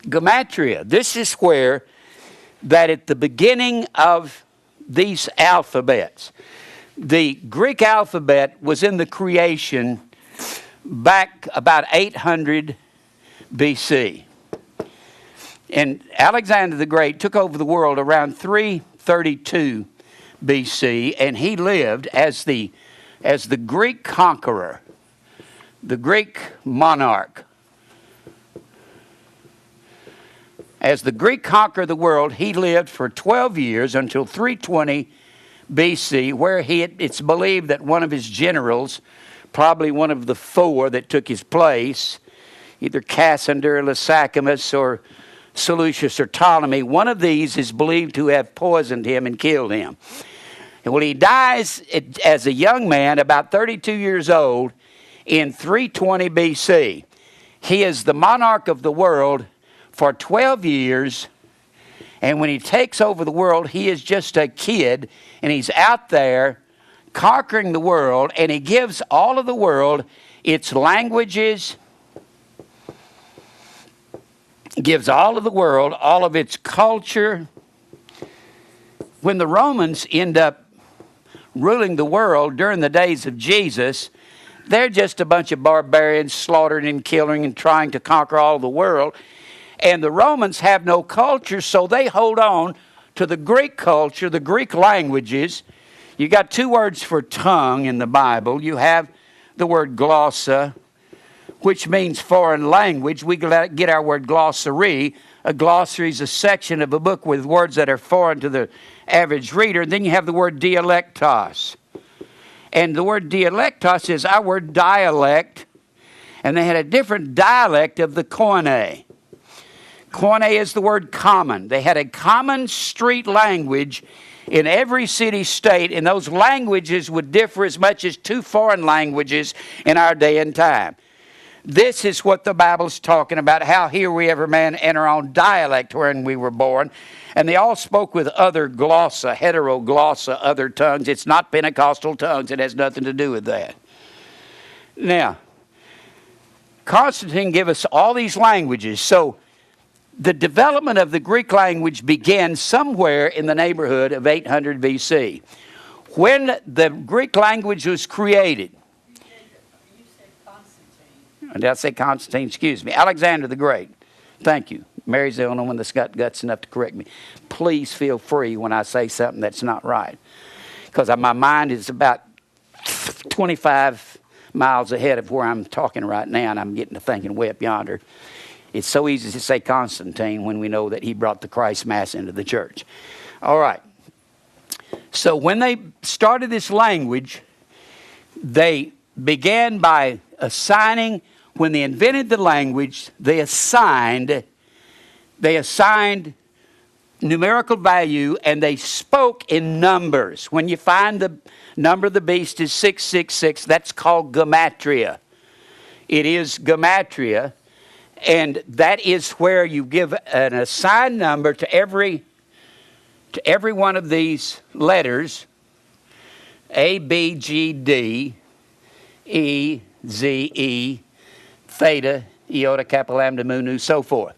Gematria. This is where that at the beginning of these alphabets, the Greek alphabet was in the creation back about 800 BC. And Alexander the Great took over the world around 332 BC, and he lived as the Greek conqueror, the Greek monarch. As the Greek conquered the world, he lived for 12 years until 320 BC, where it's believed that one of his generals, probably one of the four that took his place, either Cassander, Lysachemus, or Seleucus or Ptolemy, one of these is believed to have poisoned him and killed him. And when he dies as a young man, about 32 years old, in 320 BC, he is the monarch of the world for 12 years. And when he takes over the world, he is just a kid, and he's out there conquering the world, and he gives all of the world its languages, gives all of the world all of its culture. When the Romans end up ruling the world during the days of Jesus, they're just a bunch of barbarians slaughtering and killing and trying to conquer all the world. And the Romans have no culture, so they hold on to the Greek culture, the Greek languages. You got two words for tongue in the Bible. You have the word glossa, which means foreign language. We get our word glossary. A glossary is a section of a book with words that are foreign to the average reader. And then you have the word dialectos. And the word dialectos is our word dialect. And they had a different dialect of the Koine. Koine is the word common. They had a common street language in every city-state, and those languages would differ as much as two foreign languages in our day and time. This is what the Bible's talking about, how here we every man enter on dialect wherein we were born. And they all spoke with other glossa, heteroglossa, other tongues. It's not Pentecostal tongues. It has nothing to do with that. Now, Constantine gave us all these languages. So the development of the Greek language began somewhere in the neighborhood of 800 BC. When the Greek language was created, did I say Constantine? Excuse me. Alexander the Great. Thank you. Mary's the only one that's got guts enough to correct me. Please feel free when I say something that's not right, because my mind is about 25 miles ahead of where I'm talking right now, and I'm getting to thinking way up yonder. It's so easy to say Constantine when we know that he brought the Christ Mass into the church. All right. So when they started this language, they began by assigning, when they invented the language, they assigned numerical value, and they spoke in numbers. When you find the number of the beast is 666, that's called gematria. It is gematria. And that is where you give an assigned number to every one of these letters, A, B, G, D, E, Z, E, theta, iota, kappa, lambda, mu, nu, so forth.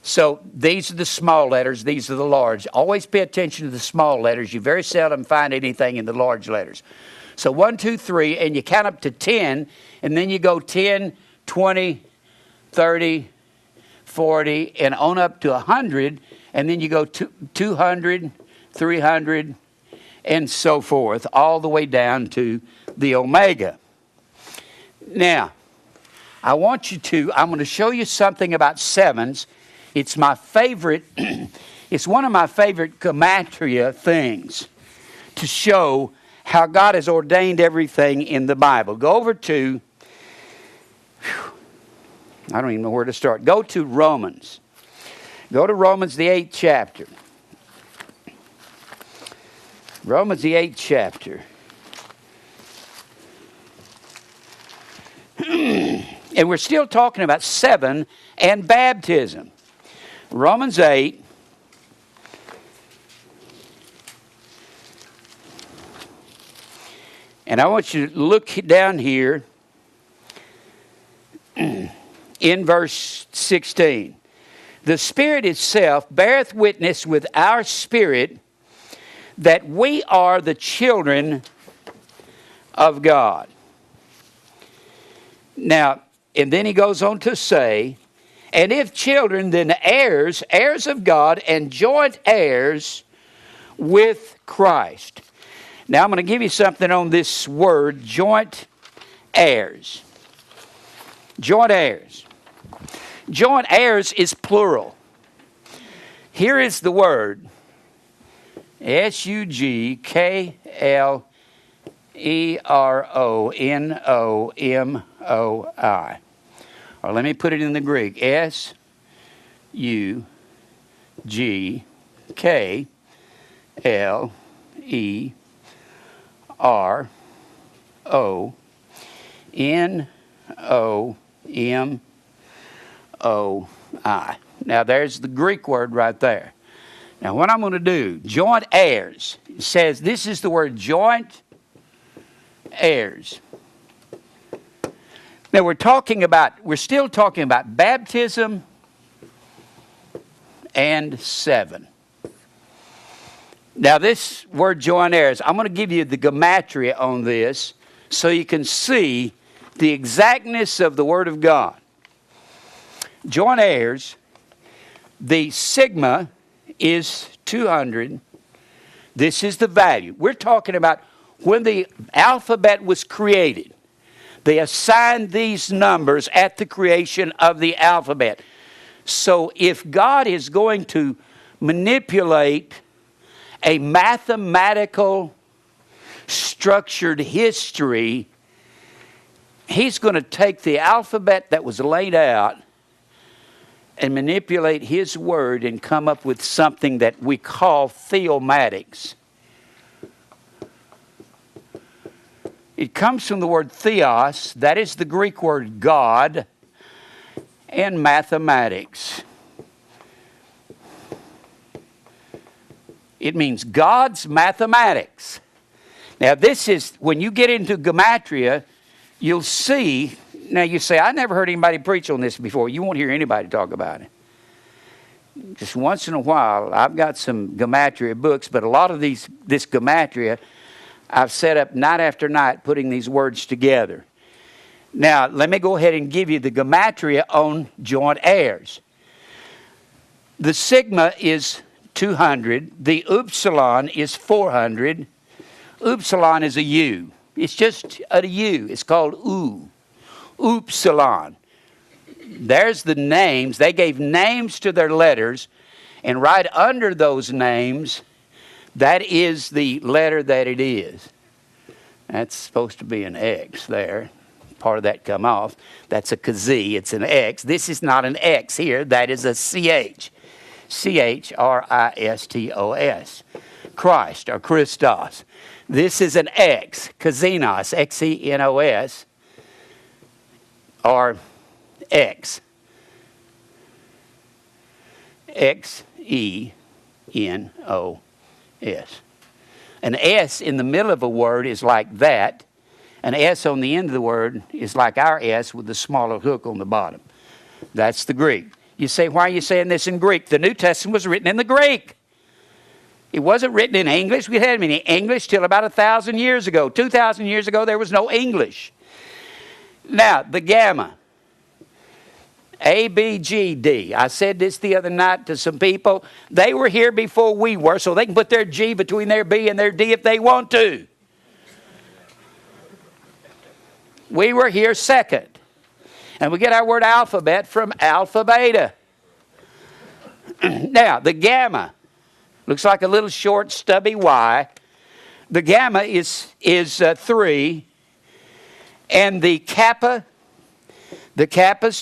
So these are the small letters. These are the large. Always pay attention to the small letters. You very seldom find anything in the large letters. So 1, 2, 3, and you count up to 10, and then you go 10, 20, 30, 40, and on up to 100, and then you go 200, 300, and so forth, all the way down to the omega. Now, I'm going to show you something about sevens. It's my favorite, it's one of my favorite gematria things to show how God has ordained everything in the Bible. Go over to, I don't even know where to start. Go to Romans. Go to Romans, the 8th chapter. Romans, the 8th chapter. And we're still talking about 7 and baptism. Romans 8. And I want you to look down here in verse 16. The Spirit itself beareth witness with our spirit that we are the children of God. Now, and then he goes on to say, and if children, then heirs, heirs of God, and joint heirs with Christ. Now, I'm going to give you something on this word, joint heirs. Joint heirs. Joint heirs is plural. Here is the word, S-U-G-K-L-E-R-O-N-O-M-O-I. Or let me put it in the Greek. S-U-G-K-L-E-R-O-N-O-M-O-I. Now there's the Greek word right there. Now what I'm going to do, joint heirs. It says this is the word joint heirs. Now we're still talking about baptism and 7. Now this word joint heirs, I'm going to give you the gematria on this so you can see the exactness of the Word of God. Joint heirs, the sigma is 200. This is the value. We're talking about when the alphabet was created. They assigned these numbers at the creation of the alphabet. So if God is going to manipulate a mathematical structured history, He's going to take the alphabet that was laid out and manipulate His Word and come up with something that we call theomatics. It comes from the word theos, that is the Greek word God, and mathematics. It means God's mathematics. Now this is, when you get into gematria, you'll see, now you say, I never heard anybody preach on this before. You won't hear anybody talk about it. Just once in a while, I've got some gematria books, but a lot of this gematria, I've set up night after night putting these words together. Now, let me go ahead and give you the gematria on joint heirs. The sigma is 200. The upsilon is 400. Upsilon is a U. It's just a U. It's called U. Upsilon. There's the names. They gave names to their letters, and right under those names, that is the letter that it is. That's supposed to be an X there. Part of that come off. That's a kazee. It's an X. This is not an X here. That is a CH. C-H-R-I-S-T-O-S. Christ or Christos. This is an X. Xenos. X-E-N-O-S. Or X. X-E-N-O-S. S. An S in the middle of a word is like that. An S on the end of the word is like our S with the smaller hook on the bottom. That's the Greek. You say, why are you saying this in Greek? The New Testament was written in the Greek. It wasn't written in English. We hadn't any English till about 1,000 years ago. 2,000 years ago, there was no English. Now, the gamma. A, B, G, D. I said this the other night to some people. They were here before we were, so they can put their G between their B and their D if they want to. We were here second. And we get our word alphabet from alpha beta. Now, the gamma looks like a little short, stubby Y. The gamma is 3. And the kappa's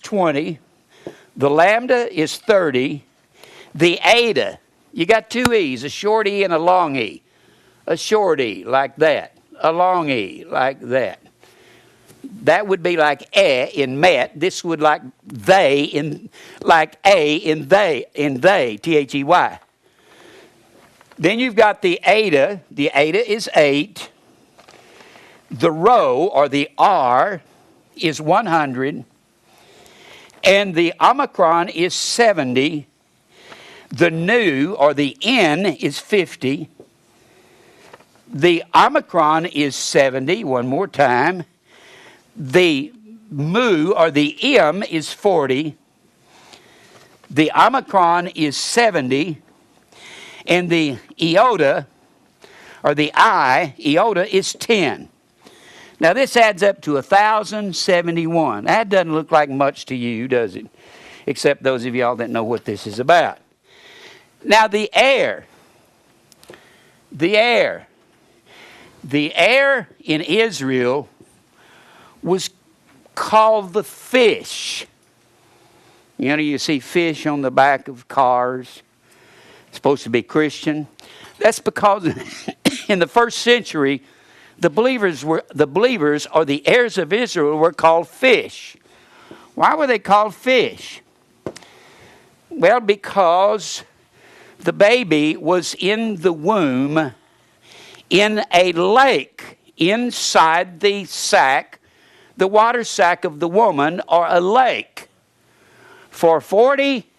20. The lambda is 30. The eta, you got 2 E's, a short E and a long E. A short E like that. A long E like that. That would be like in met. This would like they in like a in they They. Then you've got the eta. The eta is 8. The rho or the R is 100. And the Omicron is 70. The Nu, or the N, is 50. The Omicron is 70. One more time. The Mu, or the M, is 40. The Omicron is 70. And the Iota, or the Iota, is 10. Now this adds up to 1,071. That doesn't look like much to you, does it? Except those of y'all that know what this is about. Now the air in Israel was called the fish. You know, you see fish on the back of cars. It's supposed to be Christian. That's because in the first century, the believers, or the heirs of Israel, were called fish. Why were they called fish? Well, because the baby was in the womb in a lake inside the sack, the water sack of the woman, or a lake, for 40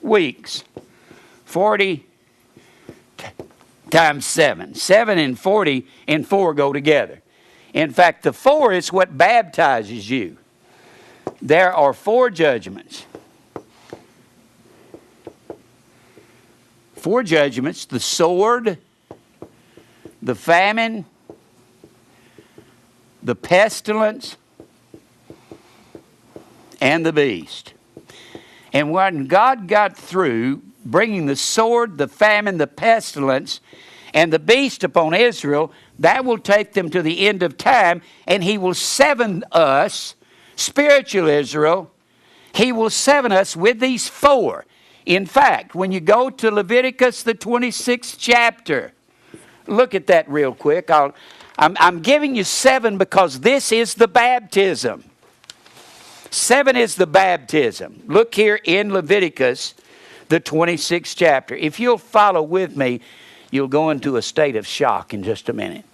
weeks. 40 times 7. 7 and 40 and 4 go together. In fact, the 4 is what baptizes you. There are 4 judgments. 4 judgments: the sword, the famine, the pestilence, and the beast. And when God got through bringing the sword, the famine, the pestilence, and the beast upon Israel, that will take them to the end of time, and He will seven us, spiritual Israel, He will seven us with these 4. In fact, when you go to Leviticus, the 26th chapter, look at that real quick. I'm giving you 7 because this is the baptism. 7 is the baptism. Look here in Leviticus, the 26th chapter. If you'll follow with me, you'll go into a state of shock in just a minute.